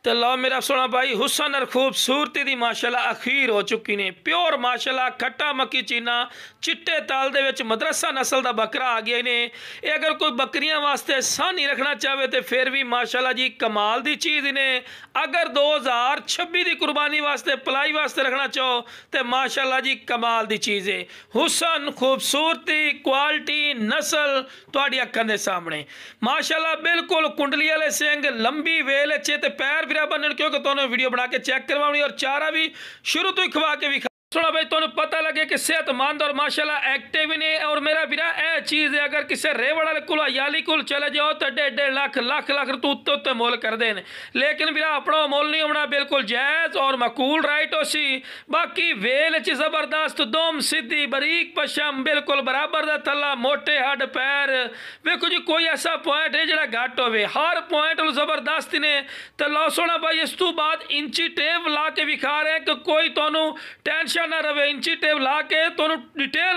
तो लो मेरा सोना भाई हुसन और खूबसूरती दी माशाल्लाह अखीर हो चुकी ने। प्योर माशाल्लाह खट्टा मक्की चीना चिट्टे ताल दे विच मदरसा नस्ल दा बकरा आ गया ने। ये अगर कोई बकरियां वास्ते सानी रखना चाहे तो फिर भी माशाल्लाह जी कमाल दी चीज़ ने। अगर 2026 दी कुर्बानी वास्ते पलाई वास्ते रखना चाहो तो माशाल्लाह जी कमाल दी चीज़ है। हुसन खूबसूरती क्वालिटी नस्ल तुहाडी अक्खां दे सामने माशाल्लाह बिल्कुल कुंडली वाले सिंग लंबी वेल अच्छे ते पैर फिरा बनन क्योंकि तुहानू वीडियो बना के चेक करवानी और चारा भी शुरू तो ही खवा के भी सुना भाई तुहानू पता लगे कि सेहतमंद और माशाल्लाह एक्टिव ने। और मेरा वीरा यह चीज़ है अगर किसी रेवड़ वाले को याली को चले जाओ तो 1.5 लाख लाख लाख तो उत्ते मुल करते हैं, लेकिन वीरा अपना मुल नहीं होना बिल्कुल जायज़ और मकूल राइट हो सी। बाकी वेल च जबरदस्त दुम सीधी बरीक पशम बिल्कुल बराबर का थला मोटे हड पैर वेखो जी कोई ऐसा पॉइंट है जो घट हो हर पॉइंट जबरदस्त ने। तो लो सोना भाई इस तू बाद इंची टेप ला के विखा रहे हैं कि कोई तो टेंशन ना रहे। इंची टेप ला के तो डिटेल